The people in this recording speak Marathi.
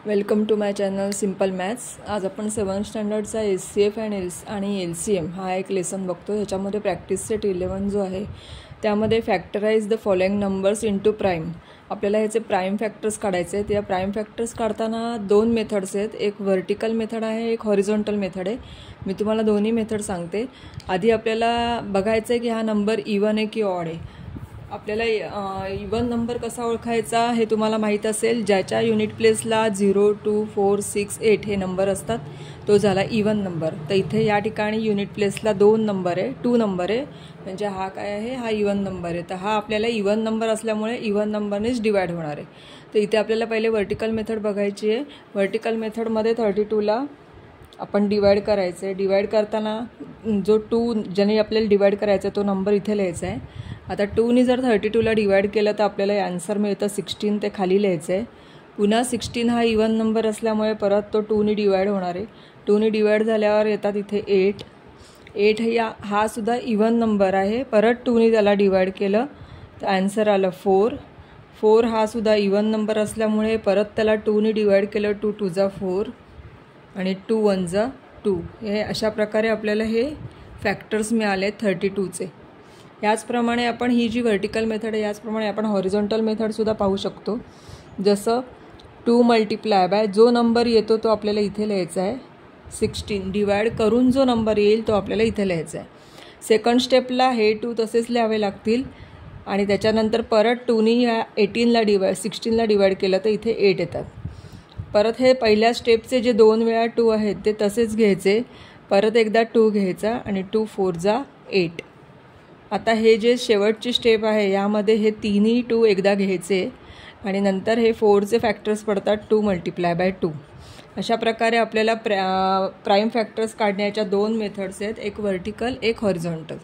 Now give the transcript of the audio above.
Welcome to my channel simple maths. आज आपण 7th स्टँडर्डचा SCF आणि LCM हा एक लेसन बघतो। ह्याच्यामध्ये प्रॅक्टिस सेट 11 जो आहे त्यामध्ये factorise the following numbers into prime. आपल्याला ह्याचे प्राइम फॅक्टर्स काढायचे आहेत। या प्राइम फॅक्टर्स काढताना दोन मेथड्स आहेत, एक व्हर्टिकल मेथड आहे, एक हॉरिझॉन्टल मेथड आहे। मी तुम्हाला दोन्ही मेथड सांगते। आधी आपल्याला बघायचं आहे की हा नंबर इवन आहे की ऑड आहे। आपल्याला इवन नंबर कसा ओळखायचा हे तुम्हाला माहीत असेल। ज्याच्या युनिट प्लेसला 0, 2, 4, 6, 8 हे नंबर असतात तो झाला इवन नंबर। तर इथे या ठिकाणी युनिट प्लेसला 2 नंबर आहे, 2 नंबर आहे, म्हणजे हा काय आहे, हा इवन नंबर आहे। तर हा आपल्याला इवन नंबर असल्यामुळे इवन नंबरनेच डिवाइड होणार आहे। तर इथे आपल्याला पहिले व्हर्टिकल मेथड बघायची आहे। व्हर्टिकल मेथडमध्ये 32ला आपण डिवाइड करायचं आहे। डिवाइड करताना जो 2 ज्याने आपल्याला डिवाइड करायचा तो नंबर इथे लिहायचा आहे। आता 2ने जर 32ला डिवाइड केलं तर आपल्याला आन्सर मिळतं 16, ते खाली लिहायचं आहे। पुन्हा 16 हा इवन नंबर असल्यामुळे परत तो 2ने डिवाइड होणार आहे। 2ने डिवाइड झाल्यावर येतात इथे 8 हा सुद्धा इवन नंबर आहे। परत 2ने त्याला डिवाइड केलं तर आन्सर आलं 4 हा सुद्धा इवन नंबर असल्यामुळे परत त्याला 2ने डिवाइड केलं, 2 2 जा 4 आणि 2 1 जा 2। हे अशा प्रकारे आपल्याला हे फॅक्टर्स मिळाले 32चे। याचप्रमाणे आपण ही जी व्हर्टिकल मेथड आहे याचप्रमाणे आपण हॉरिझॉन्टल मेथडसुद्धा पाहू शकतो। जसं 2 मल्टिप्लाय बाय जो नंबर येतो तो आपल्याला इथे लिहायचा आहे। 16 डिवाइड करून जो नंबर येईल तो आपल्याला इथे लिहायचा आहे। सेकंड स्टेपला हे 2 तसेच लिहावे लागतील आणि त्याच्यानंतर परत 2ने या 16ला डिवाइड केलं तर इथे 8 येतात। परत हे पहिल्या स्टेपचे जे 2 वेळा 2 आहेत ते तसेच घ्यायचे, परत एकदा 2 घ्यायचा आणि 2 4 जा 8। आता हे जे शेवटची स्टेप आहे यामध्ये हे तिन्ही 2 एकदा घ्यायचे आणि नंतर हे 4चे फॅक्टर्स पडतात 2 मल्टिप्लाय बाय 2। अशा प्रकारे आपल्याला प्राइम फॅक्टर्स काढण्याच्या 2 मेथड्स आहेत, एक व्हर्टिकल एक हॉरिझॉन्टल।